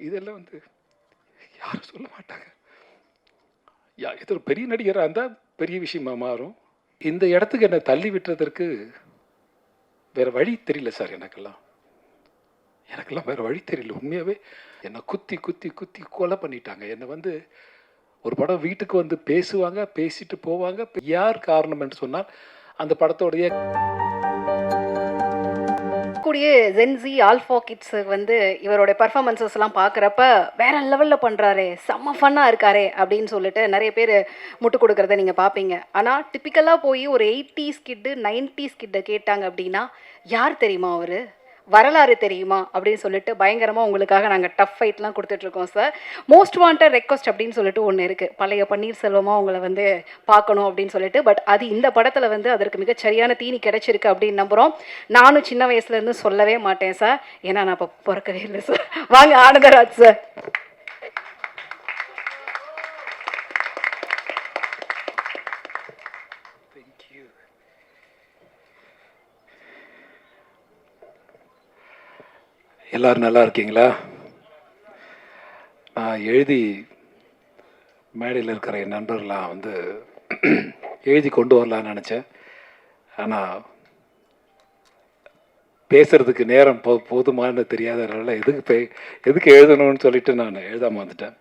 இதெல்லாம் வந்து யாரும் சொல்ல மாட்டாங்க. இது ஒரு பெரிய நடிகராக இருந்தால் பெரிய விஷயமா மாறும். இந்த இடத்துக்கு என்னை தள்ளி விட்டுறதற்கு வேறு வழி தெரியல சார். எனக்கெல்லாம் வேறு வழி தெரியல. உண்மையாகவே என்னை குத்தி குத்தி குத்தி கொலை பண்ணிட்டாங்க. என்னை வந்து ஒரு படம் வீட்டுக்கு வந்து பேசுவாங்க, பேசிட்டு போவாங்க. யார் காரணம் என்று சொன்னால் அந்த படத்தோடைய கூடிய ஜென்சி ஆல்ஃபா கிட்ஸு வந்து இவரோட பர்ஃபார்மன்ஸஸ்லாம் பார்க்குறப்ப வேற லெவலில் பண்ணுறாரே, செம்ம ஃபன்னாக இருக்காரே அப்படின்னு சொல்லிட்டு நிறைய பேர் முட்டு கொடுக்குறத நீங்கள் பார்ப்பீங்க. ஆனால் டிப்பிக்கலாக போய் ஒரு 80s கிட்டு 90s கிட்ட கேட்டாங்க அப்படின்னா யார் தெரியுமா அவர், வரலாறு தெரியுமா அப்படின்னு சொல்லிட்டு பயங்கரமாக உங்களுக்காக நாங்கள் டஃப் ஃபைட்லாம் கொடுத்துட்ருக்கோம் சார். மோஸ்ட் வாண்டட் ரெக்வஸ்ட் அப்படின்னு சொல்லிட்டு ஒன்று இருக்குது, பழைய பன்னீர்செல்வமாக உங்களை வந்து பார்க்கணும் அப்படின்னு சொல்லிட்டு. பட் அது இந்த படத்தில் வந்து அதற்கு மிகச் சரியான தீனி கிடைச்சிருக்கு அப்படின்னு நம்புகிறோம். நானும் சின்ன வயசுலேருந்து சொல்லவே மாட்டேன் சார், ஏன்னா நான் இப்போ பிறக்கவே இல்லை சார். வாங்க ஆனந்தராஜ் சார். எல்லோரும் நல்லா இருக்கீங்களா? நான் எழுதி மேடையில் இருக்கிற என் நண்பர்களாம் வந்து எழுதி கொண்டு வரலான்னு நினச்சேன். ஆனால் பேசுகிறதுக்கு நேரம் போதுமானு தெரியாதனால எதுக்கு எழுதணும்னு சொல்லிட்டு நான் எழுதாமல் வந்துட்டேன்.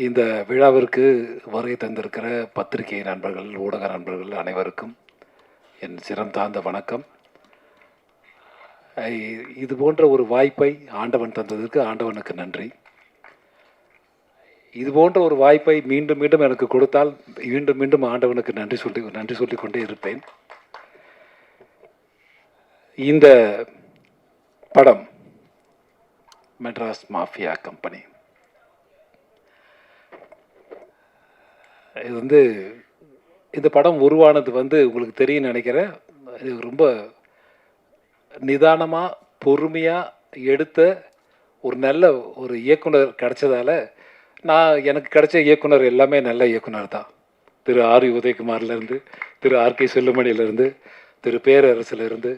இந்த விழாவிற்கு வருகை தந்திருக்கிற பத்திரிகை நண்பர்கள், ஊடக நண்பர்கள் அனைவருக்கும் என் சிரம் தாழ்ந்த வணக்கம். இது போன்ற ஒரு வாய்ப்பை ஆண்டவன் தந்ததற்கு ஆண்டவனுக்கு நன்றி. இது போன்ற ஒரு வாய்ப்பை மீண்டும் மீண்டும் எனக்கு கொடுத்தால் மீண்டும் மீண்டும் ஆண்டவனுக்கு நன்றி சொல்லிக் கொண்டே இருப்பேன். இந்த படம் மெட்ராஸ் மாஃபியா கம்பெனி. இது வந்து இந்த படம் உருவானது வந்து உங்களுக்கு தெரியும் நினைக்கிறேன். இது ரொம்ப நிதானமாக பொறுமையாக எடுத்த ஒரு நல்ல ஒரு இயக்குனர் கிடைச்சதால எனக்கு கிடைச்ச இயக்குனர் எல்லாமே நல்ல இயக்குனர் தான். திரு ஆர் உதயகுமார்லேருந்து, திரு ஆர்கே செல்லுமணியிலேருந்து, திரு பேரரசுலேருந்து.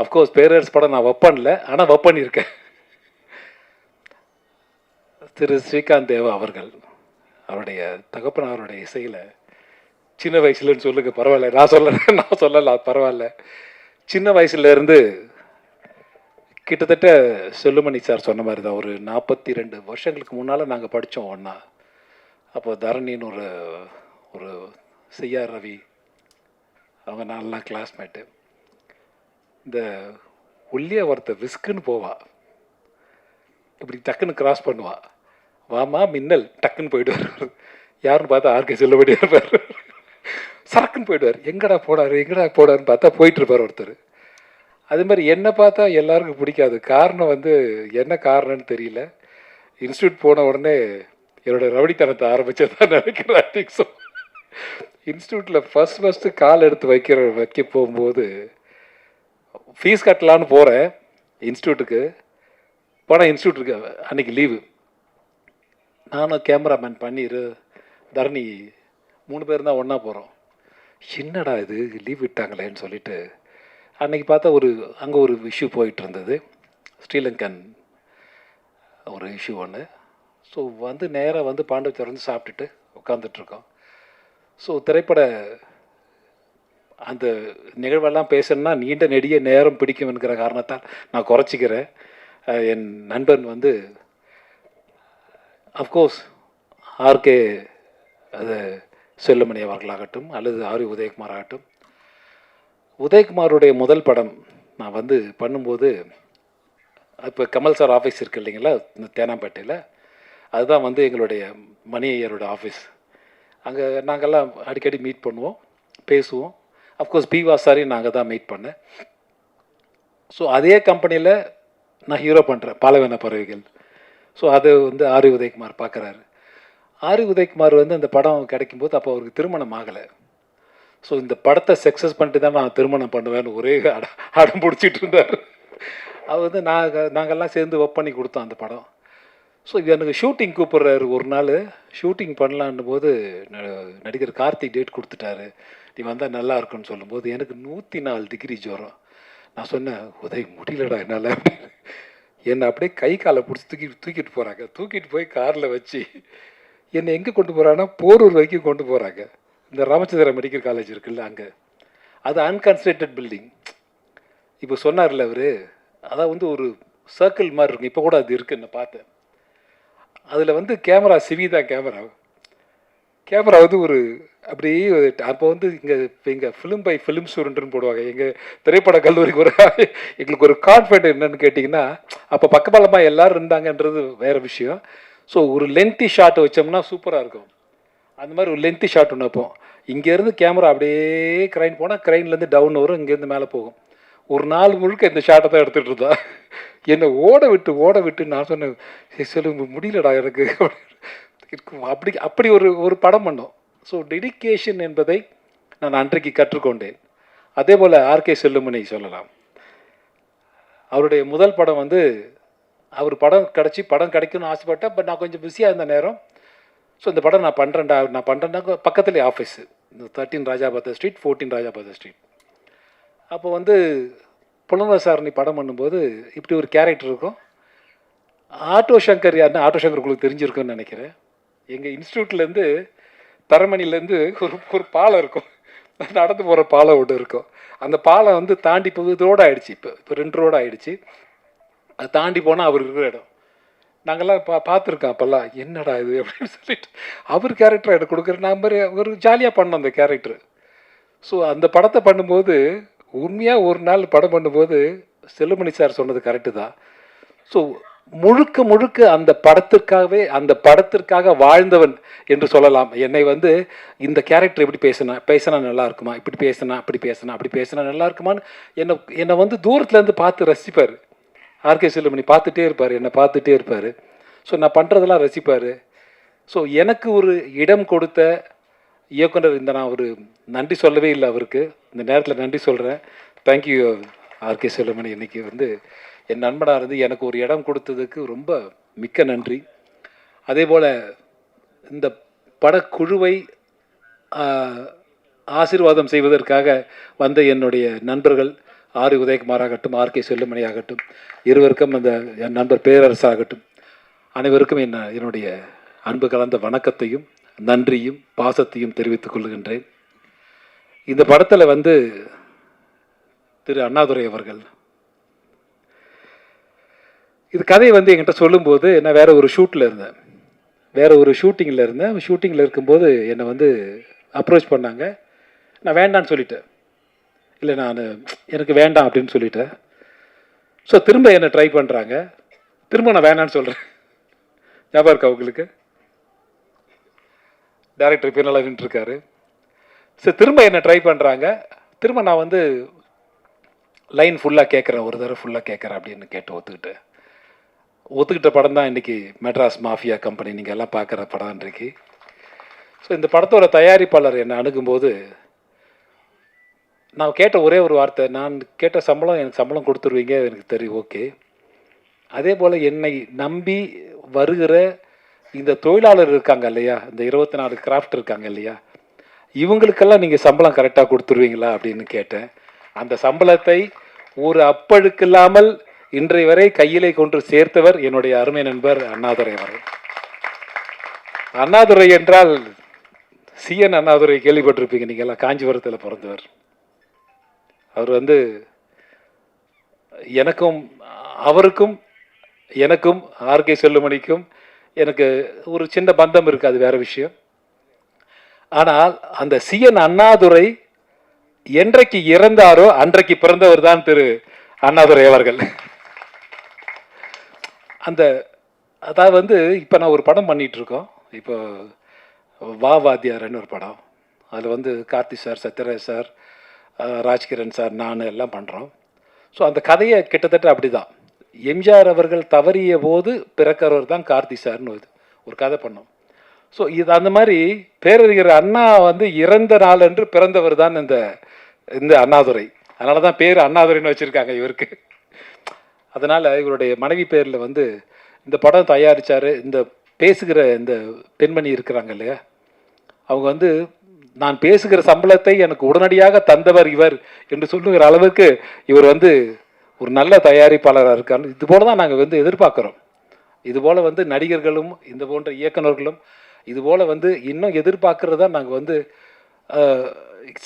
அஃப்கோர்ஸ் பேரரசு படம் நான் வைப்பேன்ல, ஆனால் வைப்பண்ணிருக்கேன். திரு ஸ்ரீகாந்த் தேவா அவர்கள், அவருடைய தகப்பனாருடைய இசையில் சின்ன வயசுலன்னு சொல்லுங்க, பரவாயில்ல, நான் சொல்லலை பரவாயில்ல. சின்ன வயசுலேருந்து கிட்டத்தட்ட செல்லுமணி சார் சொன்ன மாதிரி தான், ஒரு 42 வருஷங்களுக்கு முன்னால் நாங்கள் படித்தோம் ஒன்றா. அப்போ தரணின்னு ஒரு சிஆர் ரவி, அவங்க நான்லாம் கிளாஸ்மேட்டு. இந்த ஒல்லியாக ஒருத்த விஸ்குன்னு போவா, இப்படி டக்குன்னு கிராஸ் பண்ணுவா, வாமா மின்னல், டக்குன்னு போயிடுவார். யாருன்னு பார்த்தா ஆர்கே செல்லுமணி இருப்பார். சரக்குன்னு போயிடுவார். எங்கடா போடாருன்னு பார்த்தா போயிட்டுருப்பார் ஒருத்தர். அது மாதிரி என்னை பார்த்தா எல்லாருக்கும் பிடிக்காது. காரணம் வந்து என்ன காரணம்னு தெரியல. இன்ஸ்டியூட் போன உடனே என்னோடய ரவுடித்தனத்தை ஆரம்பித்ததான் நினைக்கிறேன். ஸோ இன்ஸ்டியூட்டில் ஃபஸ்ட்டு கால் எடுத்து வைக்க போகும்போது ஃபீஸ் கட்டலான்னு போகிறேன் இன்ஸ்டியூட்டுக்கு. போனால் இன்ஸ்டியூட்டுக்கு அன்றைக்கி லீவு. நானும் கேமராமேன் பன்னீர், தரணி 3 பேர் தான் ஒன்றா போகிறோம். என்னடா இது லீவ் விட்டாங்களேன்னு சொல்லிட்டு அன்றைக்கி பார்த்தா அங்கே ஒரு இஷ்யூ போயிட்டு இருந்தது, ஸ்ரீலங்கன் ஒரு இஷ்யூ ஒன்று. ஸோ வந்து நேராக வந்து பாண்டிச்சேரி வந்து சாப்பிட்டுட்டு உட்காந்துட்ருக்கோம். ஸோ திரைப்பட அந்த நிகழ்வெல்லாம் பேசணுன்னா நீண்ட நெடிய நேரம் பிடிக்கும்ங்கிற காரணத்தால் நான் குறைச்சிக்கிறேன். என் நண்பன் வந்து அஃப்கோர்ஸ் ஆர்கே அது செல்லுமணி அவர்களாகட்டும் அல்லது ஆர் உதயகுமார் ஆகட்டும். உதயகுமாருடைய முதல் படம் நான் வந்து பண்ணும்போது, இப்போ கமல் சார் ஆஃபீஸ் இருக்குது இல்லைங்களா இந்த தேனாம்பேட்டையில், அதுதான் வந்து எங்களுடைய மணி ஐயரோட ஆஃபீஸ். அங்கே நாங்கள்லாம் அடிக்கடி மீட் பண்ணுவோம், பேசுவோம். அஃப்கோர்ஸ் பிவா சாரையும் நாங்கள் தான் மீட் பண்ணேன். ஸோ அதே கம்பெனியில் நான் ஹீரோ பண்ணுறேன், பாலைவன பறவைகள். ஸோ அது வந்து ஆர் உதயகுமார் பார்க்குறாரு. ஆர் உதயகுமார் வந்து அந்த படம் கிடைக்கும்போது அப்போ அவருக்கு திருமணம் ஆகலை. ஸோ இந்த படத்தை சக்ஸஸ் பண்ணிட்டு தான் நான் திருமணம் பண்ணுவேன்னு ஒரே அடம் பிடிச்சிட்டு இருந்தார். அவர் வந்து நாங்கள்லாம் சேர்ந்து ஒர்க் பண்ணி கொடுத்தோம் அந்த படம். ஸோ இது எனக்கு ஷூட்டிங் கூப்பிட்றாரு. ஒரு நாள் ஷூட்டிங் பண்ணலான்னு போது நடிகர் கார்த்திக் டேட் கொடுத்துட்டாரு, நீ வந்தால் நல்லா இருக்குன்னு சொல்லும்போது எனக்கு 104 டிகிரி ஜுரம். நான் சொன்னேன், உதய் முடியலடா என்னால் அப்படின்னு. என்னை அப்படியே கை காலை பிடிச்சி தூக்கிட்டு போகிறாங்க. தூக்கிட்டு போய் காரில் வச்சு என்னை எங்கே கொண்டு போகிறாங்கன்னா போரூர் வரைக்கும் கொண்டு போகிறாங்க. இந்த ராமச்சந்திரா மெடிக்கல் காலேஜ் இருக்குல்ல அங்கே. அது அன்கன்ஸ்ட்ரக்டட் பில்டிங். இப்போ சொன்னார்ல அவர், அதான் வந்து ஒரு சர்க்கிள் மாதிரி இருக்கும். இப்போ கூட அது இருக்குன்னு பார்த்தேன். அதில் வந்து கேமரா சிவிதா கேமரா வந்து ஒரு அப்படியே அப்போ வந்து இங்கே ஃபிலிம் பை ஃபிலிம் ஸ்டூடெண்ட்னு போடுவாங்க. எங்கள் திரைப்பட கல்லூரிக்கு எங்களுக்கு ஒரு கான்ஃபிடென்ட் என்னன்னு கேட்டிங்கன்னா, அப்போ பக்கபலமாக எல்லோரும் இருந்தாங்கன்றது வேறு விஷயம். ஸோ ஒரு லென்த்தி ஷாட் வச்சோம்னா சூப்பராக இருக்கும். அந்த மாதிரி ஒரு லென்த்தி ஷாட் ஒன்று வைப்போம். இங்கேருந்து கேமரா அப்படியே க்ரைன் போனால் க்ரைன்லேருந்து டவுன் வரும், இங்கேருந்து மேலே போகும். ஒரு நாள் முழுக்க இந்த ஷாட்டை தான் எடுத்துகிட்டு இருந்தா. என்னை ஓட விட்டு நான் சொன்னேன், சொல்லு முடியலடா எனக்கு அப்படி ஒரு படம் பண்ணோம். ஸோ டெடிக்கேஷன் என்பதை நான் அன்றைக்கு கற்றுக்கொண்டேன். அதே போல் ஆர்கே செல்லுமணி சொல்லலாம். அவருடைய முதல் படம் வந்து அவர் படம் கிடைக்கும்னு ஆசைப்பட்டேன். பட் நான் கொஞ்சம் பிஸியாக இருந்த நேரம். ஸோ இந்த படம் நான் பண்ணுறேன்டா பக்கத்துலேயே ஆஃபீஸு, 13 ராஜாபாத ஸ்ட்ரீட், 14 ராஜாபாத ஸ்ட்ரீட். அப்போ வந்து புலனசாரணி படம் பண்ணும்போது இப்படி ஒரு கேரக்டர் இருக்கும். ஆட்டோ சங்கர் யாருன்னா, ஆட்டோ சங்கர் உங்களுக்கு தெரிஞ்சிருக்குன்னு நினைக்கிறேன். எங்கள் இன்ஸ்டியூட்லேருந்து தரமணிலேருந்து ஒரு பாலம் இருக்கும், நடந்து போகிற பாலம் ஒன்று இருக்கும். அந்த பாலம் வந்து தாண்டி போகுது, ரோடு ஆகிடுச்சு. இப்போ 2 ரோடு ஆகிடுச்சு. அது தாண்டி போனால் அவர் இருக்கிற இடம். நாங்கள்லாம் பார்த்துருக்கோம். அப்போல்லாம் என்னடா இது அப்படின்னு சொல்லிட்டு அவர் கேரக்டர் எனக்கு கொடுக்குற நம்பர் ஒரு ஜாலியாக பண்ணோம் அந்த கேரக்டர். ஸோ அந்த படத்தை பண்ணும்போது உண்மையாக ஒரு நாள் படம் பண்ணும்போது செல்லுமணி சார் சொன்னது கரெக்டு தான். ஸோ முழுக்க அந்த படத்திற்காக வாழ்ந்தவன் என்று சொல்லலாம். என்னை வந்து இந்த கேரக்டர் எப்படி பேசினா நல்லா இருக்குமா, இப்படி பேசினா அப்படி பேசினா நல்லா இருக்குமான்னு என்னை வந்து தூரத்துலேருந்து பார்த்து ரசிப்பார். ஆர்கே செல்லுமணி பார்த்துட்டே இருப்பார், என்னை பார்த்துட்டே இருப்பார். ஸோ நான் பண்ணுறதெல்லாம் ரசிப்பார். ஸோ எனக்கு ஒரு இடம் கொடுத்த இயக்குனர், நான் ஒரு நன்றி சொல்லவே இல்லை அவருக்கு. இந்த நேரத்தில் நன்றி சொல்கிறேன். Thank you RK Chellumani. இன்றைக்கி வந்து என் நண்பனாக இருந்து எனக்கு ஒரு இடம் கொடுத்ததுக்கு ரொம்ப மிக்க நன்றி. அதே போல் இந்த படக்குழுவை ஆசீர்வாதம் செய்வதற்காக வந்த என்னுடைய நண்பர்கள் ஆர் உதயகுமார் ஆகட்டும், ஆர்கே செல்லுமணி ஆகட்டும், இருவருக்கும் அந்த என் நண்பர் பேரரசு ஆகட்டும், அனைவருக்கும் என்னுடைய அன்பு கலந்த வணக்கத்தையும் நன்றியும் பாசத்தையும் தெரிவித்துக் கொள்கின்றேன். இந்த படத்தில் வந்து திரு அண்ணாதுரை அவர்கள் இது கதையை வந்து என்கிட்ட சொல்லும்போது, நான் வேறு ஒரு ஷூட்டிங்கில் இருந்தேன். ஷூட்டிங்கில் இருக்கும்போது என்னை வந்து அப்ரோச் பண்ணாங்க. நான் வேண்டான்னு சொல்லிட்டேன். இல்லை எனக்கு வேண்டாம் அப்படின்னு சொல்லிட்டேன். ஸோ திரும்ப என்னை ட்ரை பண்ணுறாங்க. திரும்ப நான் வேண்டான்னு சொல்கிறேன். ஞாபகம் இருக்கா உங்களுக்கு? டேரக்டர் இப்போ நல்லா நின்றுருக்காரு. ஸோ திரும்ப என்னை ட்ரை பண்ணுறாங்க. திரும்ப நான் வந்து லைன் ஃபுல்லாக கேட்குறேன், ஒரு தடவை ஃபுல்லாக கேட்குறேன் அப்படின்னு கேட்டு ஒத்துக்கிட்ட படம் தான் இன்றைக்கி மெட்ராஸ் மாஃபியா கம்பெனி, நீங்கள் எல்லாம் பார்க்குற படம் இன்றைக்கி. ஸோ இந்த படத்தோட தயாரிப்பாளர் என்னை அணுகும்போது நான் கேட்ட ஒரே ஒரு வார்த்தை, நான் கேட்ட சம்பளம் எனக்கு சம்பளம் கொடுத்துருவீங்க, எனக்கு தெரியும், ஓகே. அதே போல் என்னை நம்பி வருகிற இந்த தொழிலாளர் இருக்காங்க இல்லையா, இந்த 24 கிராஃப்ட் இருக்காங்க இல்லையா, இவங்களுக்கெல்லாம் நீங்கள் சம்பளம் கரெக்டாக கொடுத்துருவீங்களா அப்படின்னு கேட்டேன். அந்த சம்பளத்தை ஒரு அப்பழுக்கு இல்லாமல் இன்றைய வரை கையிலே கொண்டு சேர்த்தவர் என்னுடைய அருமை நண்பர் அண்ணாதுரை அவர்கள். அண்ணாதுரை என்றால் சிஎன் அண்ணாதுரை கேள்விப்பட்டிருப்பீங்க நீங்கள் எல்லாம். காஞ்சிபுரத்தில் பிறந்தவர் அவர். வந்து எனக்கும் ஆர்கே செல்லுமணிக்கும் எனக்கு ஒரு சின்ன பந்தம் இருக்குது, அது வேற விஷயம். ஆனால் அந்த சிஎன் அண்ணாதுரை என்றைக்கு இறந்தாரோ அன்றைக்கு பிறந்தவர் தான் திரு அண்ணாதுரை அவர்கள். அதாவது வந்து இப்போ நான் ஒரு படம் பண்ணிகிட்ருக்கோம். இப்போ வாத்தியார்னு ஒரு படம். அதில் வந்து Karthi sir, Sathyaraj sir, Rajkiran sir, நான் எல்லாம் பண்ணுறோம். ஸோ அந்த கதையை கிட்டத்தட்ட அப்படி தான். எம்ஜிஆர் அவர்கள் தவறிய போது பிறக்கிறவர் தான் கார்த்தி சார்னு ஒரு கதை பண்ணோம். ஸோ இது அந்த மாதிரி பேரறிஞர் அண்ணா வந்து இறந்த நாள் என்று பிறந்தவர் தான் இந்த அண்ணாதுரை. அதனால தான் பேர் அண்ணாதுரைன்னு வச்சுருக்காங்க இவருக்கு. அதனால் இவருடைய மனைவி பேரில் வந்து இந்த படம் தயாரித்தார். இந்த பேசுகிற இந்த பெண்மணி இருக்கிறாங்க இல்லையா, அவங்க வந்து நான் பேசுகிற சம்பளத்தை எனக்கு உடனடியாக தந்தவர் இவர் என்று சொல்லுகிற அளவுக்கு இவர் வந்து ஒரு நல்ல தயாரிப்பாளராக இருக்கான்னு இது போல தான் நாங்கள் வந்து எதிர்பார்க்குறோம். இதுபோல் வந்து நடிகர்களும் இந்த போன்ற இயக்குநர்களும் இதுபோல் வந்து இன்னும் எதிர்பார்க்குறதா நாங்கள் வந்து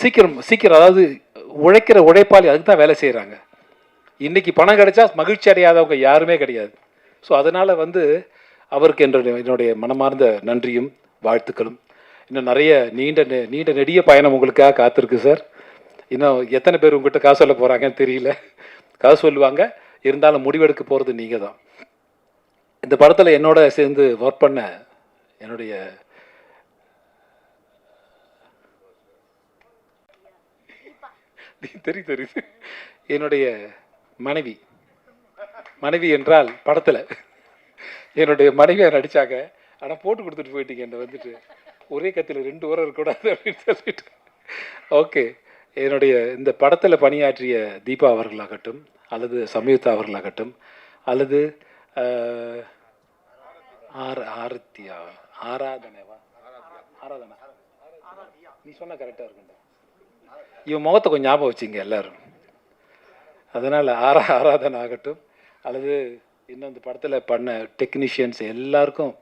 சீக்கிரம் அதாவது உழைக்கிற உழைப்பாளி அதுக்கு தான் வேலை செய்கிறாங்க. இன்றைக்கி பணம் கிடைச்சா மகிழ்ச்சி அடையாதவங்க யாருமே கிடையாது. ஸோ அதனால் வந்து அவருக்கு என்னுடைய மனமார்ந்த நன்றியும் வாழ்த்துக்களும். இன்னும் நிறைய நீண்ட நெடிய பயணம் உங்களுக்காக காத்திருக்கு சார். இன்னும் எத்தனை பேர் உங்கள்கிட்ட காசு சொல்ல போகிறாங்கன்னு தெரியல. காசு சொல்லுவாங்க, இருந்தாலும் முடிவெடுக்க போகிறது நீங்கள் தான். இந்த படத்தில் என்னோட சேர்ந்து ஒர்க் பண்ண என்னுடைய தெரியுது என்னுடைய மனைவி என்றால் படத்தில் என்னுடைய மனைவியை நடித்தாங்க. ஆனால் போட்டு கொடுத்துட்டு போயிட்டீங்க என்னை வந்துட்டு ஒரே கத்தியில் 2 உரம் இருக்கக்கூடாது அப்படின்னு சொல்லிட்டு. ஓகே, என்னுடைய இந்த படத்தில் பணியாற்றிய தீபா அவர்களாகட்டும், அல்லது சம்யுக்தா அவர்களாகட்டும், அல்லது ஆராதனா நீ சொன்னால் கரெக்டாக இருக்குண்டா. இவன் முகத்தை கொஞ்சம் ஞாபகம் வச்சிங்க எல்லோரும். அதனால் ஆராதனா ஆகட்டும், அல்லது இன்னும் இந்த படத்தில் பண்ண டெக்னீஷியன்ஸ் எல்லாருக்கும்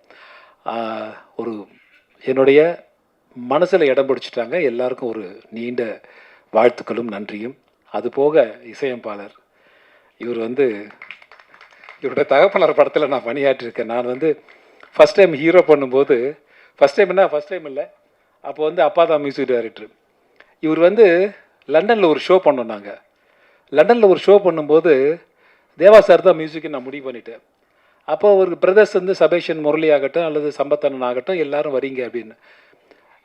ஒரு என்னுடைய மனசில் இடம் பிடிச்சிட்டாங்க. எல்லாருக்கும் ஒரு நீண்ட வாழ்த்துக்களும் நன்றியும். அதுபோக இசையமைப்பாளர் இவர் வந்து இவருடைய தகப்பனார் படத்தில் நான் பணியாற்றிருக்கேன். நான் வந்து ஃபஸ்ட் டைம் ஹீரோ பண்ணும்போது ஃபஸ்ட் டைம் இல்லை, அப்போ வந்து அப்பா தான் மியூசிக் டைரக்டர். இவர் வந்து லண்டனில் ஒரு ஷோ பண்ணோம். நாங்கள் லண்டனில் ஒரு ஷோ பண்ணும்போது தேவா சார் தான் மியூசிக்கு நான் முடிவு பண்ணிட்டேன். அப்போ ஒரு பிரதர்ஸ் வந்து சபேஷன் முரளி ஆகட்டும் அல்லது சம்பத்தனன் ஆகட்டும் எல்லாரும் வரீங்க அப்படின்னு.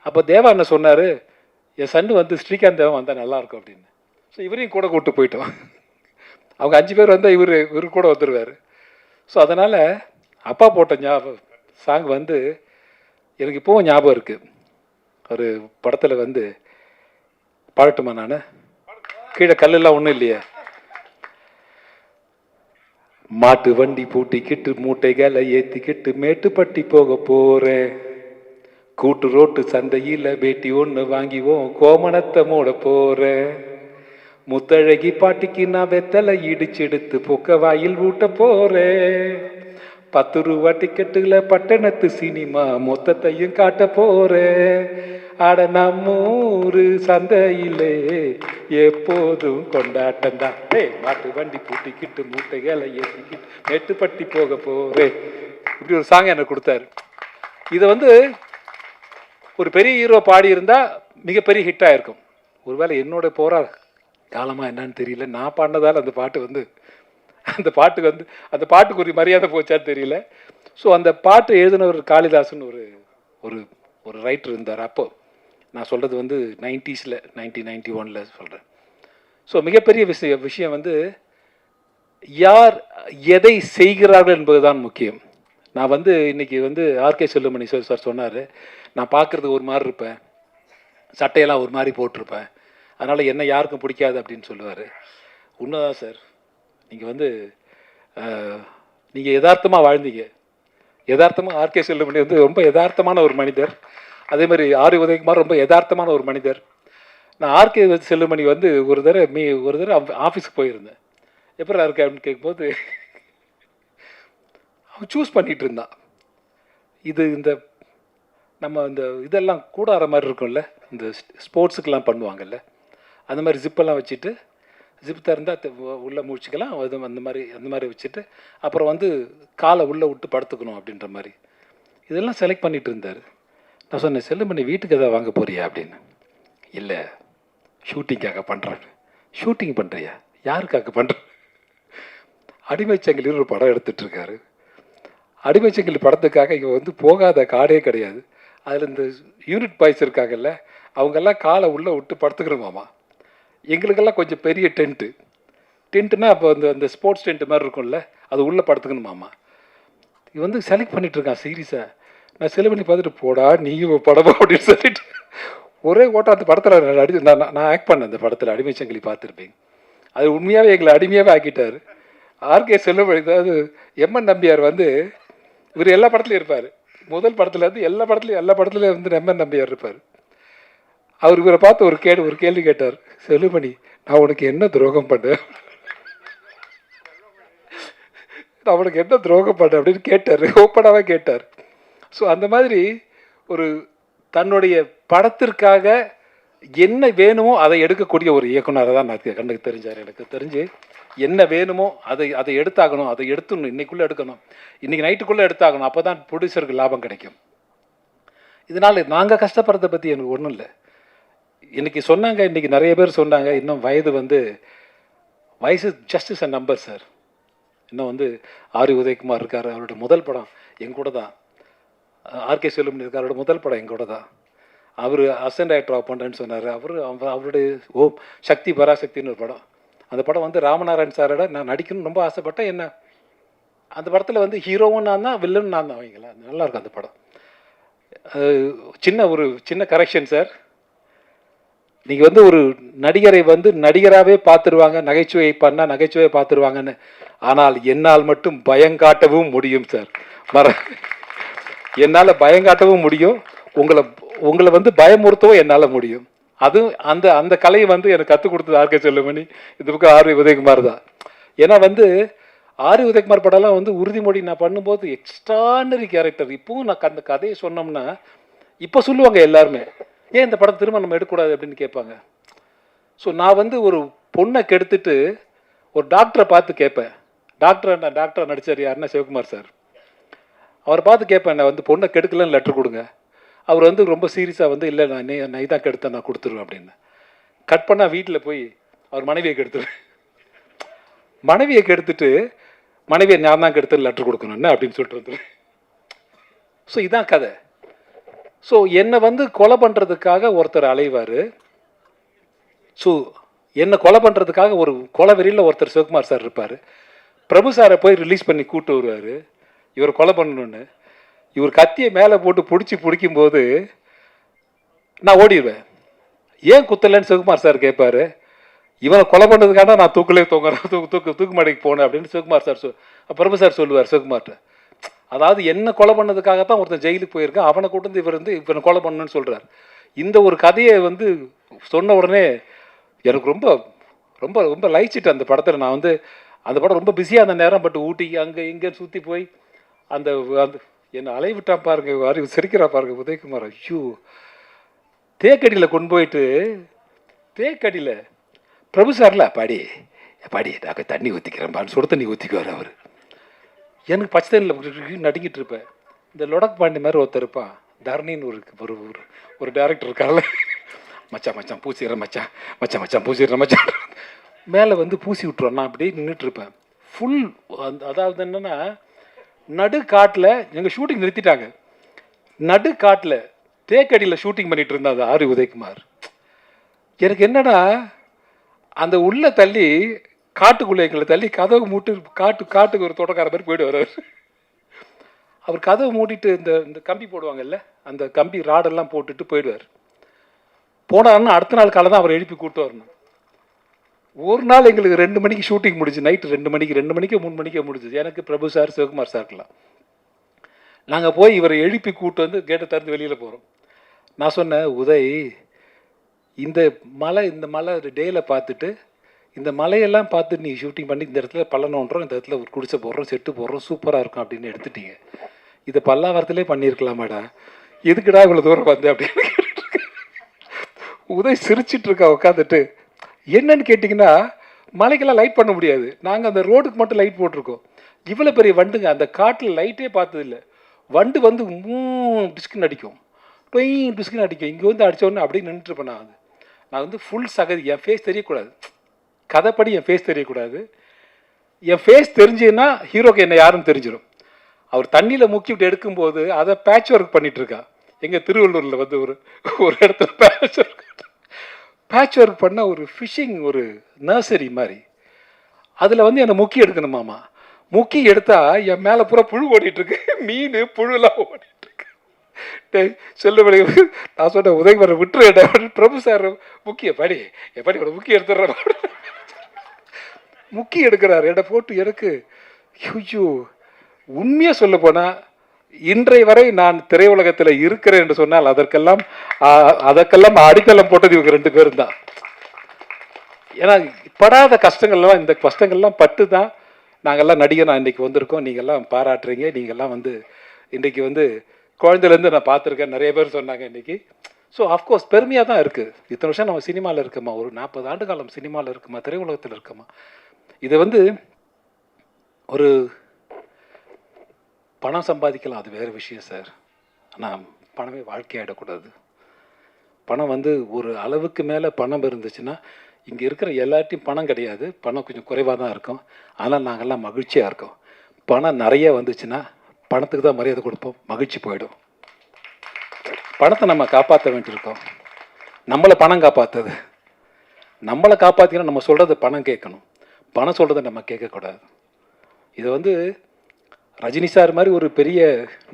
அப்போ தேவா என்ன சொன்னார், என் சன்னு வந்து ஸ்ரீகாந்த் தேவன் வந்தால் நல்லாயிருக்கும் அப்படின்னு. ஸோ இவரையும் கூட கூப்பிட்டு போயிட்டோம். அவங்க 5 பேர் வந்தால் இவர் கூட வந்துடுவார். ஸோ அதனால் அப்பா போட்ட சாங் வந்து எனக்கு இப்போவும் ஞாபகம் இருக்குது. ஒரு படத்தில் வந்து பாடட்டுமா? நான் கீழே கல்லெல்லாம் ஒன்றும் இல்லையே. மாட்டு வண்டி பூட்டிக்கிட்டு மூட்டைகளை ஏற்றிக்கிட்டு மேட்டுப்பட்டி போக போகிறேன். கூட்டு ரோட்டு சந்தையில் பேட்டி ஒன்று வாங்கிவோம், கோமணத்தை மூட போகிறேன். முத்தழகி பாட்டிக்கு நான் வெத்தலை இடிச்செடுத்து பொக்க வாயில் ஊட்ட போகிறேன். 10 ரூபா டிக்கெட்டுல பட்டணத்து சினிமா மொத்தத்தையும் காட்ட போகிறேன். ஆட நம்மூரு சந்தையிலே எப்போதும் கொண்டாட்டம்தான். மாட்டு வண்டி பூட்டிக்கிட்டு மூட்டைகளை ஏற்றிக்கிட்டு மேட்டுப்பட்டி போக போகிறேன். இப்படி ஒரு சாங் எனக்கு கொடுத்தாரு. இதை வந்து ஒரு பெரிய ஹீரோ பாடியிருந்தால் மிகப்பெரிய ஹிட்டாக இருக்கும். ஒருவேளை என்னோட போகிற காலமாக என்னன்னு தெரியல, நான் பாடினதால் அந்த பாட்டுக்கு ஒரு மரியாதை போச்சான்னு தெரியல. ஸோ அந்த பாட்டு எழுதினவர் காளிதாசன் ஒரு ரைட்டர் இருந்தார். அப்போ நான் சொல்கிறது வந்து 90s 1991 சொல்கிறேன். ஸோ மிகப்பெரிய விஷயம் வந்து யார் எதை செய்கிறார்கள் என்பது தான் முக்கியம். நான் வந்து இன்றைக்கி வந்து ஆர்கே செல்லுமணி சார் சொன்னார், நான் பார்க்குறதுக்கு ஒரு மாதிரி இருப்பேன், சட்டையெல்லாம் ஒரு மாதிரி போட்டிருப்பேன், அதனால் என்ன யாருக்கும் பிடிக்காது அப்படின்னு சொல்லுவார். உண்மைதான் சார். நீங்கள் வந்து நீங்கள் யதார்த்தமாக வாழ்ந்தீங்க. யதார்த்தமாக ஆர்கே செல்லுமணி வந்து ரொம்ப யதார்த்தமான ஒரு மனிதர். அதே மாதிரி ஆர் உதயகுமார் ரொம்ப யதார்த்தமான ஒரு மனிதர். நான் ஆர்கே செல்லுமணி வந்து ஒரு தடவை ஆஃபீஸுக்கு போயிருந்தேன். எப்படி இருக்கேன் அப்படின்னு கேட்கும்போது அவன் சூஸ் பண்ணிகிட்டு இருந்தான். இந்த நம்ம இந்த இதெல்லாம் கூடார மாதிரி இருக்கும்ல, இந்த ஸ்போர்ட்ஸுக்கெல்லாம் பண்ணுவாங்கல்ல, அந்த மாதிரி ஜிப்பெல்லாம் வச்சுட்டு ஜிப் திறந்தால் உள்ளே முடிச்சுக்கலாம், அது அந்த மாதிரி வச்சுட்டு அப்புறம் வந்து காலை உள்ளே விட்டு படுத்துக்கணும் அப்படின்ற மாதிரி இதெல்லாம் செலக்ட் பண்ணிகிட்டு இருந்தார். நான் சொன்னேன், செல்லுமணி வீட்டுக்கு எதாவது வாங்க போறியா அப்படின்னு. இல்லை, ஷூட்டிங்காக பண்ணுறேன். ஷூட்டிங் பண்ணுறியா? யாருக்காக பண்ணுறேன்? அடிமைச்சங்கிலி ஒரு படம் எடுத்துகிட்ருக்காரு. அடிமைச்சங்கிலி படத்துக்காக இங்கே வந்து போகாத காடே கிடையாது. அதில் இந்த யூனிட் பாய்ஸ் இருக்காங்கல்ல, அவங்கெல்லாம் காலை உள்ளே விட்டு படுத்துக்கணுமாமா. எங்களுக்கெல்லாம் கொஞ்சம் பெரிய டென்ட்டுனா அப்போ அந்த ஸ்போர்ட்ஸ் டென்ட்டு மாதிரி இருக்கும்ல, அது உள்ளே படுத்துக்கணுமாமா. இது வந்து செலக்ட் பண்ணிகிட்ருக்கான் சீரியஸாக. நான் செலக்ட் பண்ணி பார்த்துட்டு போடா நீயும் படமா அப்படின்னு சொல்லிட்டு ஒரே ஓட்டம் அந்த படத்தில் நான் ஆக்ட் பண்ணேன். அந்த படத்தில் அடிமைச்சங்கிலி பார்த்துருப்பேங்க. அது உண்மையாகவே எங்களை அடிமையாகவே ஆக்கிட்டார். ஆர்கே செல்லுமணி. அதாவது எம்என் நம்பியார் வந்து இவர் எல்லா படத்துலையும் இருப்பார். முதல் படத்தில் வந்து எல்லா படத்துலையும் வந்து எம்என் நம்பியார் இருப்பார். அவர் இவரை பார்த்து ஒரு கேள்வி கேட்டார், செல்லுமணி நான் உனக்கு என்ன துரோகம் பண்ணேன்? அவனுக்கு என்ன துரோகம் பண்ண அப்படின்னு கேட்டார், ஓப்பனாகவே கேட்டார். ஸோ அந்த மாதிரி ஒரு தன்னுடைய படத்திற்காக என்ன வேணுமோ அதை எடுக்கக்கூடிய ஒரு இயக்குனரை தான் நான் கண்ணுக்கு தெரிஞ்சார். எனக்கு தெரிஞ்சு என்ன வேணுமோ அதை அதை எடுத்தாகணும், அதை எடுத்துடணும், இன்றைக்குள்ளே எடுக்கணும், இன்றைக்கி நைட்டுக்குள்ளே எடுத்தாகணும், அப்போ தான் ப்ரொடியூசருக்கு லாபம் கிடைக்கும். இதனால் நாங்கள் கஷ்டப்படுறதை பற்றி எனக்கு ஒன்றும் இல்லை. இன்றைக்கி சொன்னாங்க, இன்றைக்கி நிறைய பேர் சொன்னாங்க, இன்னும் வயசு just is a number sir. இன்னும் ஆர் உதயகுமார் இருக்கார், அவரோட முதல் படம் எங்கூட தான். ஆர்கே செல்வமணி இருக்கார், அவரோட முதல் படம் எங்கூட தான். அவர் அசிஸ்டன்ட் டைரக்டர் பண்ணுறேன்னு சொன்னார். அவருடைய ஓம் சக்தி பராசக்தின்னு ஒரு படம். அந்த படம் ராமநாராயண் சாரோட நான் நடிக்கணும்னு ரொம்ப ஆசைப்பட்டேன். என்ன அந்த படத்தில் ஹீரோவும் நான் தான், வில்லனும் நான் தான். அவங்களா நல்லாயிருக்கும் அந்த படம். சின்ன கரெக்ஷன் சார். நீங்கள் ஒரு நடிகரை நடிகராகவே பார்த்துருவாங்க, நகைச்சுவை பண்ணால் நகைச்சுவையை பார்த்துருவாங்கன்னு. ஆனால் என்னால் மட்டும் பயங்காட்டவும் முடியும் சார். என்னால் பயங்காட்டவும் முடியும், உங்களை பயமுறுத்தவும் என்னால் முடியும். அதுவும் அந்த கலையை எனக்கு கற்றுக் கொடுத்தது ஆர்கே செல்வமணி, இந்த பக்கம் ஆர் உதயகுமார் தான். ஏன்னா ஆர் உதயகுமார் படம்லாம் உறுதிமொழி நான் பண்ணும்போது எக்ஸ்ட்ரானரி கேரக்டர். இப்போவும் நான் அந்த கதையை சொன்னோம்னா இப்போ சொல்லுவாங்க எல்லாருமே, ஏன் இந்த படம் திரும்ப நம்ம எடுக்கக்கூடாது அப்படின்னு கேட்பாங்க. ஸோ நான் ஒரு பொண்ணை கெடுத்துட்டு ஒரு டாக்டரை பார்த்து கேட்பேன். டாக்டர் நடித்தார் யாருன்னா சிவகுமார் சார். அவரை பார்த்து கேட்பேன், நான் பொண்ணை கெடுக்கலன்னு லெட்டர் கொடுங்க. அவர் ரொம்ப சீரியஸாக இல்லை நான் இதான் கெடுத்தேன், நான் கொடுத்துருவேன் அப்படின்னு. கட் பண்ணால் வீட்டில் போய் அவர் மனைவியை கெடுத்துருவேன். மனைவியை கெடுத்துட்டு மனைவியை நான் தான் கெடுத்து லெட்டர் கொடுக்கணும்னு அப்படின்னு சொல்லிட்டு வந்துடுவேன். ஸோ இதான் கதை. ஸோ என்னை கொலை பண்ணுறதுக்காக ஒருத்தர் அலைவார். ஸோ என்னை கொலை பண்ணுறதுக்காக ஒரு கொலை வெறியில் ஒருத்தர் சிவகுமார் சார் இருப்பார். பிரபு சாரை போய் ரிலீஸ் பண்ணி கூப்பிட்டு வருவார் இவர் கொலை பண்ணணுன்னு. இவர் கத்தியை மேலே போட்டு பிடிக்கும்போது நான் ஓடிடுவேன். ஏன் குத்தலைன்னு சிவகுமார் சார் கேட்பார். இவனை கொலை பண்ணுறதுக்காக நான் தூக்கிலே தூக்கு மாடிக்கு போனேன் அப்படின்னு சிவகுமார் சார் பிரபு சார் சொல்லுவார் சிவகுமார்கிட்ட. அதாவது என்ன கொலை பண்ணதுக்காகத்தான் ஒருத்தன் ஜெயிலுக்கு போயிருக்கான், அவனை கூட்டு இவனை கொலை பண்ணணும்னு சொல்கிறார். இந்த ஒரு கதையை சொன்ன உடனே எனக்கு ரொம்ப ரொம்ப ரொம்ப லைச்சிட்டு அந்த படத்தில். நான் அந்த படம் ரொம்ப பிஸியாக அந்த நேரம், பட் ஊட்டி அங்கே இங்கே சுற்றி போய் அந்த என்னை அலைவிட்டான் பாருங்க, சிரிக்கிறா பாருங்க உதயகுமார். ஐயோ, தேக்கடியில் கொண்டு போயிட்டு தேக்கடியில் பிரபு சார்ல பாடி நான் தண்ணி ஊற்றிக்கிறேன்பான்னு சுடு தண்ணி ஊற்றிக்குவார் அவர். எனக்கு பச்சை தண்ணியில் நடுங்கிட்டு இருப்பேன். இந்த லொடக் பாண்டி மாதிரி ஒருத்தர் இருப்பான், தரணின்னு ஒரு ஒரு டேரக்டர் இருக்கார்ல, மச்சான் பூசிடுறேன் மச்சான் பூசிடுறேன் மச்சான் மேலே பூசி விட்டுருவான். நான் அப்படியே நின்றுட்டுருப்பேன் ஃபுல். அதாவது என்னென்னா, நடுக்காட்டில் எங்கள் ஷூட்டிங் நிறுத்திட்டாங்க. நடுக்காட்டில் தேக்கடியில் ஷூட்டிங் பண்ணிகிட்டு இருந்தாங்க ஆர் உதயகுமார். எனக்கு என்னன்னா, அந்த உள்ளே தள்ளி காட்டுக்குள்ளே எங்களை தள்ளி கதவு மூட்டு காட்டுக்கு ஒரு தோட்டக்கார மாதிரி போய்ட்டு வர்றார். அவர் கதவை மூடிட்டு இந்த கம்பி போடுவாங்கல்ல, அந்த கம்பி ராடெல்லாம் போட்டுட்டு போயிடுவார். போனாருன்னா அடுத்த நாள் காலை தான் அவர் எழுப்பி கூப்பிட்டு வரணும். ஒரு நாள் எங்களுக்கு 2 மணிக்கு ஷூட்டிங் முடிஞ்சு, நைட்டு 2 மணிக்கு 3 மணிக்கு முடிஞ்சுது. எனக்கு பிரபு சார் சிவகுமார் சார்க்கலாம். நாங்கள் போய் இவரை எழுப்பி கூப்பிட்டு கேட்டை திறந்து வெளியில் போகிறோம். நான் சொன்னேன், உதய், இந்த மலை டேயில் பார்த்துட்டு இந்த மலையெல்லாம் பார்த்து நீ ஷூட்டிங் பண்ணி இந்த இடத்துல பள்ளனோன்றோம், இந்த இடத்துல ஒரு குடிசை போடுறோம், செட்டு போடுறோம், சூப்பராக இருக்கும் அப்படின்னு எடுத்துட்டீங்க. இதை பல்லாவரத்துலேயே பண்ணியிருக்கலாமாடா, எதுக்குடா இவ்வளோ தூரம் வந்து அப்படின்னு உதய் சிரிச்சிட்டு இருக்கா உட்காந்துட்டு. என்னன்னு கேட்டிங்கன்னா, மலைக்கெல்லாம் லைட் பண்ண முடியாது, நாங்கள் அந்த ரோடுக்கு மட்டும் லைட் போட்டிருக்கோம். இவ்வளோ பெரிய வண்டுங்க, அந்த காட்டில் லைட்டே பார்த்ததில்லை. வண்டு டிஸ்குன்னு அடிக்கும், டிஸ்குன்னு அடிக்கும். இங்கே அடித்தோடனே அப்படியே நின்றுட்டுருப்பேன். நான் ஃபுல் சகதி, என் ஃபேஸ் தெரியக்கூடாது, கதைப்படி என் ஃபேஸ் தெரியக்கூடாது. என் ஃபேஸ் தெரிஞ்சுன்னா ஹீரோக்கு என்ன யாருன்னு தெரிஞ்சிடும். அவர் தண்ணியில் முக்கி விட்டு எடுக்கும்போது அதை பேட்ச் ஒர்க் பண்ணிகிட்ருக்கா. எங்கள் திருவள்ளூரில் ஒரு இடத்துல பேட்ச் ஒர்க் பண்ண ஒரு ஃபிஷிங் ஒரு நர்சரி மாதிரி. அதில் என்னை முக்கி எடுக்கணுமாமா. முக்கி எடுத்தால் என் மேலே பூரா புழு ஓடிட்டுருக்கு, மீன் புழுலாம் ஓடிட்டுருக்கு. செல்லுபடி நான் சொன்னேன், உதயகுமாரை விட்டுரு. பிரபு சார் முக்கிய படி முக்கி எடுத்துடுற முக்கி எடுக்கிறார். என்னை போட்டு எனக்கு ஐயோ, உண்மையாக சொல்ல போனால் இன்றைய வரை நான் திரையுலகத்தில் இருக்கிறேன் என்று சொன்னால் அதற்கெல்லாம் அடித்தளம் போட்டது இவங்க 2 பேரும் தான். ஏன்னா படாத கஷ்டங்கள்லாம், இந்த கஷ்டங்கள்லாம் பட்டு தான் நாங்கள்லாம் நடிகர் நான் இன்றைக்கி வந்திருக்கோம், நீங்கள்லாம் பாராட்டுறீங்க, நீங்கள்லாம் வந்து இன்றைக்கி வந்து குழந்தையிலேருந்து நான் பார்த்துருக்கேன், நிறைய பேர் சொன்னாங்க இன்றைக்கி. ஸோ ஆஃப்கோர்ஸ் பெருமையாக தான் இருக்குது. இத்தனை வருஷம் நம்ம சினிமாவில் இருக்கோமா, ஒரு 40 ஆண்டு காலம் சினிமாவில் இருக்குமா, திரையுலகத்தில் இருக்கோமா. இதை வந்து ஒரு பணம் சம்பாதிக்கலாம், அது வேறு விஷயம் சார். ஆனால் பணமே வாழ்க்கையாகிடக்கூடாது. பணம் வந்து ஒரு அளவுக்கு மேலே பணம் இருந்துச்சுன்னா, இங்கே இருக்கிற எல்லார்ட்டையும் பணம் கிடையாது, பணம் கொஞ்சம் குறைவாக தான் இருக்கும். ஆனால் நாங்கள்லாம் மகிழ்ச்சியாக இருக்கோம். பணம் நிறைய வந்துச்சுன்னா பணத்துக்கு தான் மரியாதை கொடுப்போம், மகிழ்ச்சி போயிடும். பணத்தை நம்ம காப்பாற்ற வேண்டியிருக்கோம். நம்மளை பணம் காப்பாற்றுது. நம்மளை காப்பாற்றினா நம்ம சொல்கிறது பணம் கேட்கணும், பணம் சொல்கிறத நம்ம கேட்கக்கூடாது. இதை வந்து ரஜினி சார் மாதிரி ஒரு பெரிய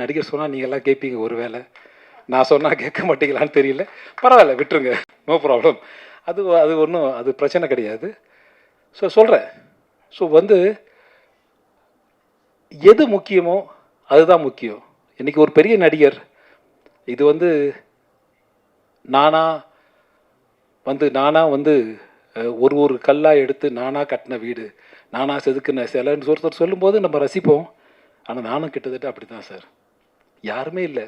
நடிகர் சொன்னால் நீங்கள்லாம் கேட்பீங்க, ஒரு வேளை நான் சொன்னால் கேட்க மாட்டீங்களான்னு தெரியல. பரவாயில்ல, விட்டுருங்க, நோ ப்ராப்ளம். அது அது ஒன்றும் அது பிரச்சனை கிடையாது. ஸோ சொல்கிறேன். ஸோ வந்து எது முக்கியமோ அதுதான் முக்கியம். இன்றைக்கி ஒரு பெரிய நடிகர் இது வந்து நானாக வந்து ஒரு ஒரு கல்லாக எடுத்து நானாக கட்டின வீடு, நானாக செதுக்கின சிலைன்னு ஒருத்தர் சொல்லும்போது நம்ம ரசிப்போம். ஆனால் நானும் கிட்டத்தட்ட அப்படி தான் சார். யாருமே இல்லை,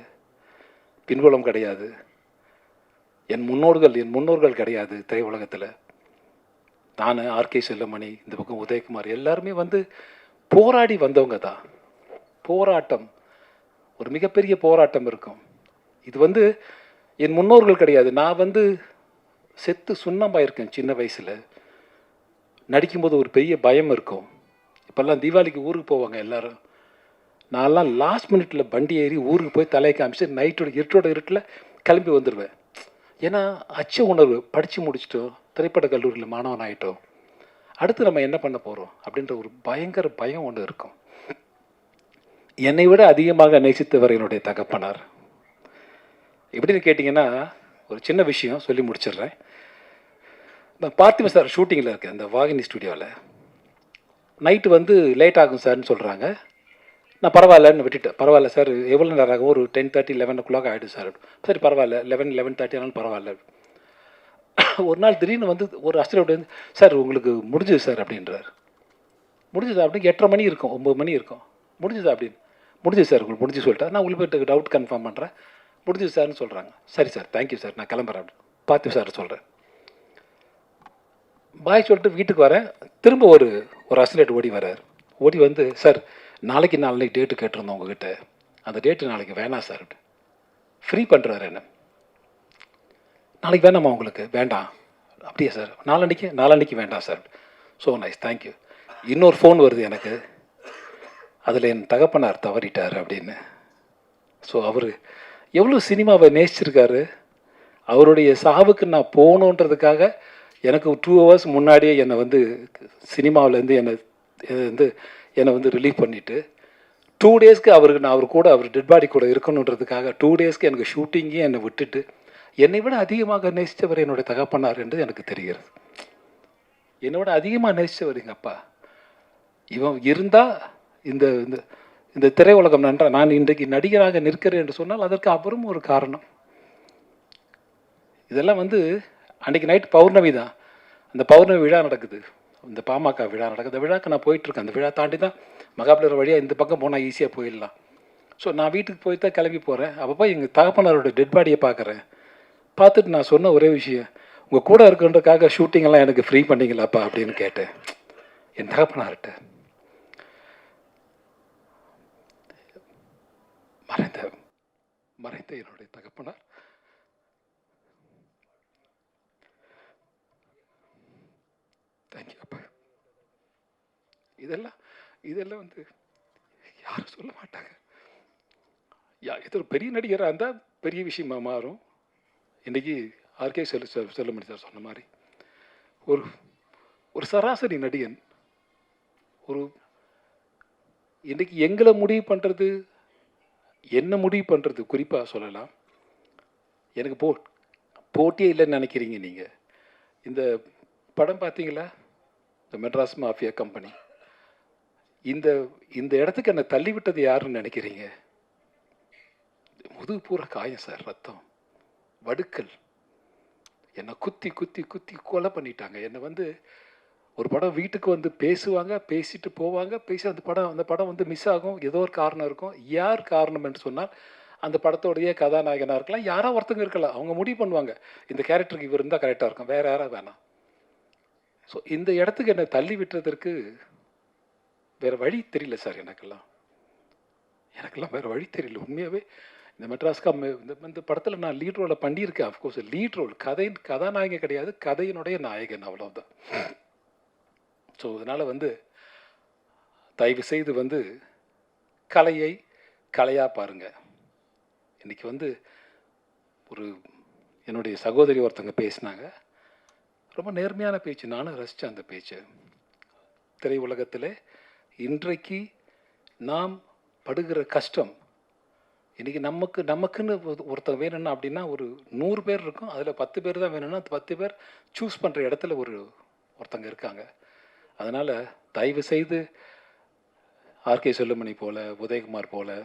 பின்புலம் கிடையாது, என் முன்னோர்கள் கிடையாது திரையுலகத்தில். நான், ஆர்கே செல்லமணி, இந்த பக்கம் உதயகுமார், எல்லாருமே வந்து போராடி வந்தவங்க தான். போராட்டம், ஒரு மிகப்பெரிய போராட்டம் இருக்கும். இது வந்து என் முன்னோர்கள் கிடையாது. நான் வந்து செத்து சுண்ணமாயிருக்கேன் சின்ன வயசில். நடிக்கும்போது ஒரு பெரிய பயம் இருக்கும். இப்போல்லாம் தீபாவளிக்கு ஊருக்கு போவாங்க எல்லோரும். நான்லாம் லாஸ்ட் மினிட்டில் வண்டி ஏறி ஊருக்கு போய் தலையை காமிச்சு இருட்டோட இருட்டில் கிளம்பி வந்துடுவேன். ஏன்னா அச்ச உணர்வு, படித்து முடிச்சிட்டோம், திரைப்பட கல்லூரியில் மாணவன் ஆகிட்டோம், அடுத்து நம்ம என்ன பண்ண போகிறோம் அப்படின்ற ஒரு பயங்கர பயம் ஒன்று இருக்கும். என்னை விட அதிகமாக நேசித்தவர் என்னுடைய தகப்பனார். எப்படின்னு கேட்டிங்கன்னா, ஒரு சின்ன விஷயம் சொல்லி முடிச்சிடுறேன். நான் பார்த்திபன் சார் ஷூட்டிங்கில் இருக்கேன், இந்த வாகினி ஸ்டுடியோவில். நைட்டு வந்து லேட் ஆகும் சார்னு சொல்கிறாங்க. நான் பரவாயில்லன்னு விட்டுட்டேன். பரவாயில்ல சார், எவ்வளோ நேரம் ஆகும், ஒரு 10:30 11 o'clock ஆகிடும் சார். சரி பரவாயில்ல, 11:30 ஆனாலும் பரவாயில்ல. ஒரு நாள் திடீர்னு வந்து ஒரு அசிஸ்டன்ட் வந்து, சார் உங்களுக்கு முடிஞ்சுது சார் அப்படின்றார். முடிஞ்சுதா அப்படின்னு 8:30 மணி இருக்கும், 9 மணி இருக்கும். முடிஞ்சுதா அப்படின்னு, முடிஞ்சுது சார் உங்களுக்கு முடிஞ்சு சொல்லிட்டேன். நான் உங்களுக்கு போய்ட்டு டவுட் கன்ஃபார்ம் பண்ணுறேன், முடிஞ்சுது சார்னு சொல்கிறாங்க. சரி சார், தேங்க்யூ சார், நான் கிளம்புறேன் அப்படின்னு பார்த்து சார் சொல்கிறேன். பாய் சொல்லிட்டு வீட்டுக்கு வரேன். திரும்ப ஒரு அசிஸ்டன்ட் ஓடி வர்றார். ஓடி வந்து, சார் நாளைக்கு டேட்டு கேட்டிருந்தோம் உங்ககிட்ட, அந்த டேட்டு நாளைக்கு வேணாம் சார். ஃப்ரீ பண்ணுறாரு என்ன. நாளைக்கு வேணாமா உங்களுக்கு? வேண்டாம். அப்படியே சார், நாளான்னைக்கு வேண்டாம் சார். So nice, thank you. இன்னொரு ஃபோன் வருது எனக்கு, அதில் என் தகப்பனார் தவறிட்டார் அப்படின்னு. ஸோ அவர் எவ்வளோ சினிமாவை நேசிச்சிருக்காரு. அவருடைய சாவுக்கு நான் போகணுன்றதுக்காக எனக்கு 2 hours முன்னாடியே என்னை வந்து சினிமாவிலேருந்து என்னை வந்து ரிலீவ் பண்ணிவிட்டு 2 daysக்கு அவர் டெட் பாடி கூட இருக்கணுன்றதுக்காக 2 daysக்கு எனக்கு ஷூட்டிங்கையும் என்னை விட்டுட்டு என்னை விட அதிகமாக நேசித்தவர் என்னுடைய தகப்பனார் என்று எனக்கு தெரிகிறது. என்னை விட அதிகமாக நேசித்தவர் எங்கள் அப்பா. இவன் இருந்தால் இந்த இந்த திரையுலகம் நன்றாக, நான் இன்றைக்கு நடிகராக நிற்கிறேன் என்று சொன்னால் அதற்கு அப்புறம் ஒரு காரணம். இதெல்லாம் வந்து அன்றைக்கி நைட் பௌர்ணமி தான். அந்த பௌர்ணமி விழா நடக்குது, இந்த பாமக விழா நடக்குது. அந்த விழாக்கு நான் போயிட்டுருக்கேன். அந்த விழா தாண்டி தான் மகாபலிபுரம் வழியாக இந்த பக்கம் போனால் ஈஸியாக போயிடலாம். ஸோ நான் வீட்டுக்கு போய் தான் கிளம்பி போகிறேன். அப்போ எங்கள் தகப்பனாரோட டெட் பாடியை பார்க்குறேன். பார்த்துட்டு நான் சொன்ன ஒரே விஷயம், உங்கள் கூட இருக்குன்றக்காக ஷூட்டிங்கெல்லாம் எனக்கு ஃப்ரீ பண்ணிங்களாப்பா அப்படின்னு கேட்டேன் என் தகப்பனார்கிட்ட. மறைந்த என்னுடைய தகப்பனார் தேங்க்யூ அப்பா. இதெல்லாம் வந்து யாரும் சொல்ல மாட்டாங்க. இது ஒரு பெரிய நடிகராக இருந்தால் பெரிய விஷயமா மாறும். இன்றைக்கி ஆர்கே செல்லமணி சார் சொன்ன மாதிரி ஒரு சராசரி நடிகன் இன்றைக்கி எங்களை முடிவு பண்ணுறது, என்ன முடிவு பண்ணுறது குறிப்பாக சொல்லலாம். எனக்கு போட்டியே இல்லைன்னு நினைக்கிறீங்க நீங்கள். இந்த படம் பார்த்தீங்களா, இந்த மெட்ராஸ் மாஃபியா கம்பெனி, இந்த இடத்துக்கு என்னை தள்ளிவிட்டது யாருன்னு நினைக்கிறீங்க? முதுகு பூரா காயம் சார், ரத்தம், வடுக்கல், என்னை குத்தி குத்தி குத்தி கொலை பண்ணிட்டாங்க. என்னை வந்து ஒரு படம் வீட்டுக்கு வந்து பேசுவாங்க, பேசிட்டு போவாங்க, அந்த படம் வந்து மிஸ் ஆகும். ஏதோ ஒரு காரணம் இருக்கும். யார் காரணம் என்று சொன்னால், அந்த படத்தோடைய கதாநாயகனா இருக்கலாம், யாரோ ஒருத்தங்க இருக்கலாம். அவங்க முடிவு பண்ணுவாங்க. இந்த கேரக்டருக்கு இவர் இருந்தா கரெக்ட்டா இருக்கும். வேற யாரா வேணாம். ஸோ இந்த இடத்துக்கு என்னை தள்ளி விட்டதற்கு வேற வழி தெரியல சார் எனக்கெல்லாம். எனக்கெல்லாம் வேற வழி தெரியல. உண்மையாவே இந்த மெட்ராஸ்கா இந்த படத்துல நான் லீட் ரோல பண்ணியிருக்கேன். Of course lead role. கதாநாயகன் கிடையாது. கதையினுடைய நாயகன் அவ்வளவுதான். ஸோ அதனால வந்து தயவு செய்து வந்து கலையை கலையா பாருங்க. இன்னைக்கு வந்து ஒரு என்னுடைய சகோதரி ஒருத்தங்க பேசினாங்க. ரொம்ப நேர்மையான பேச்சு. நானும் ரசித்தேன் அந்த பேச்சு. திரையுலகத்தில் இன்றைக்கு நாம் படுகிற கஷ்டம், இன்றைக்கி நமக்குன்னு ஒருத்தர் வேணும்னா அப்படின்னா ஒரு 100 பேர் இருக்கும். அதில் 10 பேர் தான் வேணும்னா அந்த 10 பேர் சூஸ் பண்ணுற இடத்துல ஒருத்தங்க இருக்காங்க. அதனால் தயவு செய்து ஆர்கே செல்லுமணி போல், உதயகுமார் போல்,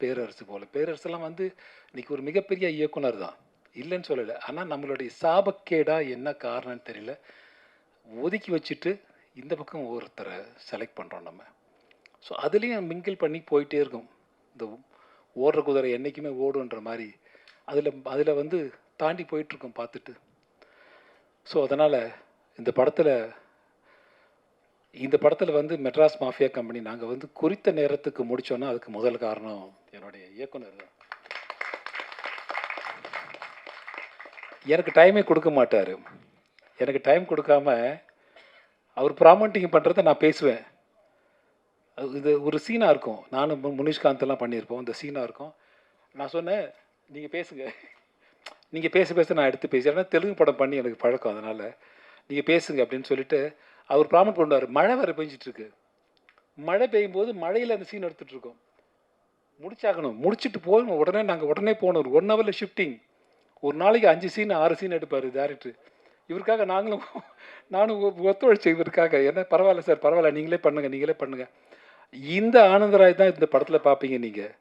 பேரரசுலாம் வந்து இன்றைக்கி ஒரு மிகப்பெரிய இயக்குனர் தான், இல்லைன்னு சொல்லலை. ஆனால் நம்மளுடைய சாபக்கேடாக என்ன காரணம்னு தெரியல, ஒதுக்கி வச்சுட்டு இந்த பக்கம் ஒருத்தரை செலக்ட் பண்ணுறோம் நம்ம. ஸோ அதுலேயும் மிங்கிள் பண்ணி போயிட்டே இருக்கும். இந்த ஓடுற குதிரை என்றைக்குமே ஓடுன்ற மாதிரி அதில் வந்து தாண்டி போயிட்டுருக்கோம் பார்த்துட்டு. ஸோ அதனால் இந்த படத்தில் வந்து மெட்ராஸ் மாஃபியா கம்பெனி நாங்கள் வந்து குறித்த நேரத்துக்கு முடித்தோன்னா அதுக்கு முதல் காரணம் என்னுடைய இயக்குனர் தான். எனக்கு டைமே கொடுக்க மாட்டார். எனக்கு டைம் கொடுக்காம அவர் ப்ராமோட்டிங் பண்ணுறத நான் பேசுவேன். இது ஒரு சீனாக இருக்கும். நானும் முனிஷ்காந்தெல்லாம் பண்ணியிருப்போம். இந்த சீனாக இருக்கும். நான் சொன்னேன், நீங்கள் பேசுங்க, நீங்கள் பேச நான் எடுத்து பேசுகிறேன். ஏன்னா தெலுங்கு படம் பண்ணி எனக்கு பழக்கம். அதனால் நீங்கள் பேசுங்க அப்படின்னு சொல்லிட்டு அவர் ப்ராமோட் பண்ணுவார். மழை வேறு பெஞ்சிட்ருக்கு. மழை பெய்யும் போது மழையில் அந்த சீன் எடுத்துகிட்ருக்கோம். முடிச்சாகணும். முடிச்சுட்டு போகணும். உடனே போகணும். ஒரு 1 ஹவரில் ஷிஃப்டிங். ஒரு நாளைக்கு 5 சீன் 6 சீன் எடுப்பார் டேரக்டர். இவருக்காக நானும் ஒத்துழைச்சேன் இவருக்காக. என்ன பரவாயில்ல சார், பரவாயில்ல, நீங்களே பண்ணுங்கள். இந்த ஆனந்தராய் தான் இந்த படத்தில் பார்ப்பீங்க நீங்கள்.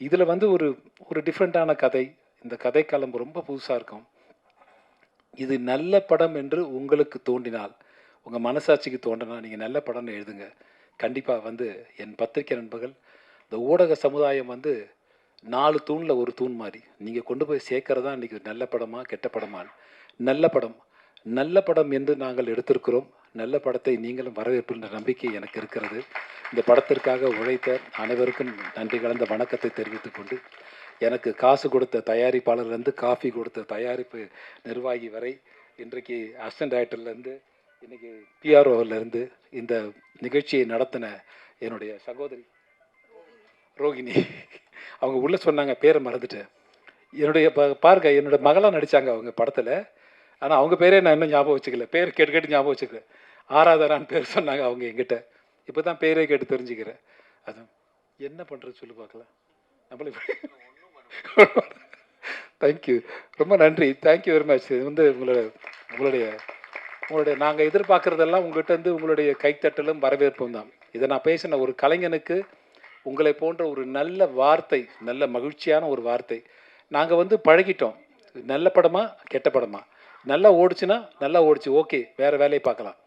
இதில் வந்து ஒரு டிஃப்ரெண்ட்டான கதை. இந்த கதைக்களம் ரொம்ப புதுசாக இருக்கும். இது நல்ல படம் என்று உங்களுக்கு தோன்றினால், உங்கள் மனசாட்சிக்கு தோன்றினால் நீங்கள் நல்ல படம்னு எழுதுங்க. கண்டிப்பாக வந்து என் பத்திரிகை நண்பர்கள், இந்த ஊடக சமுதாயம் வந்து 4 தூணில் ஒரு தூண் மாதிரி நீங்கள் கொண்டு போய் சேர்க்கறதா இன்றைக்கி நல்ல படமா கெட்ட படமா. நல்ல படம் என்று நாங்கள் எடுத்திருக்கிறோம். நல்ல படத்தை நீங்களும் வரவேற்கின்ற நம்பிக்கை எனக்கு இருக்கிறது. இந்த படத்திற்காக உழைத்த அனைவருக்கும் நன்றி கலந்த வணக்கத்தை தெரிவித்துக் கொண்டு, எனக்கு காசு கொடுத்த தயாரிப்பாளர்லேருந்து காஃபி கொடுத்த தயாரிப்பு நிர்வாகி வரை, இன்றைக்கு அசிஸ்டன்ட் டைரக்டர்லேருந்து இன்றைக்கி பிஆர்ஓவிலேருந்து இந்த நிகழ்ச்சியை நடத்தின என்னுடைய சகோதரி ரோகிணி, அவங்க உள்ளே சொன்னாங்க, பேரை மறந்துட்டேன். பாருங்க, என்னோட மகளாக நடித்தாங்க அவங்க படத்தில். ஆனால் அவங்க பேரே நான் இன்னும் ஞாபகம் வச்சுக்கல. பேர் கேட்டு ஞாபகம் வச்சுக்கல. ஆராதனான்னு பேர் சொன்னாங்க அவங்க என்கிட்ட. இப்போ தான் பேரே கேட்டு தெரிஞ்சுக்கிறேன். அதான் என்ன பண்ணுறது சொல்லி பார்க்கலாம். நம்மளே தேங்க்யூ, ரொம்ப நன்றி. Thank you very much. இது வந்து உங்களுடைய நாங்கள் எதிர்பார்க்குறதெல்லாம் உங்கள்கிட்ட வந்து உங்களுடைய கைத்தட்டலும் வரவேற்பும் தான். இதை நான் பேசின ஒரு கலைஞனுக்கு உங்களை போன்ற ஒரு நல்ல வார்த்தை, நல்ல மகிழ்ச்சியான ஒரு வார்த்தை. நாங்கள் வந்து பழகிட்டோம். நல்ல படமா கெட்ட படமா, நல்லா ஓடிச்சுன்னா நல்லா ஓடிச்சு, ஓகே, வேறு வேலையை பார்க்கலாம்.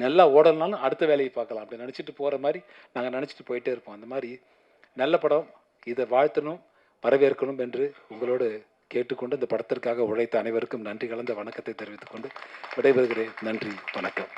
நல்லா ஓடலனாலும் அடுத்த வேலையை பார்க்கலாம். அப்படி நினச்சிட்டு போகிற மாதிரி நாங்கள் நினச்சிட்டு போயிட்டே இருப்போம். அந்த மாதிரி நல்ல படம், இதை வாழ்த்தணும், வரவேற்கணும் என்று உங்களோடு கேட்டுக்கொண்டு இந்த படத்திற்காக உழைத்த அனைவருக்கும் நன்றி கலந்த வணக்கத்தை தெரிவித்துக்கொண்டு விடைபெறுகிறேன். நன்றி, வணக்கம்.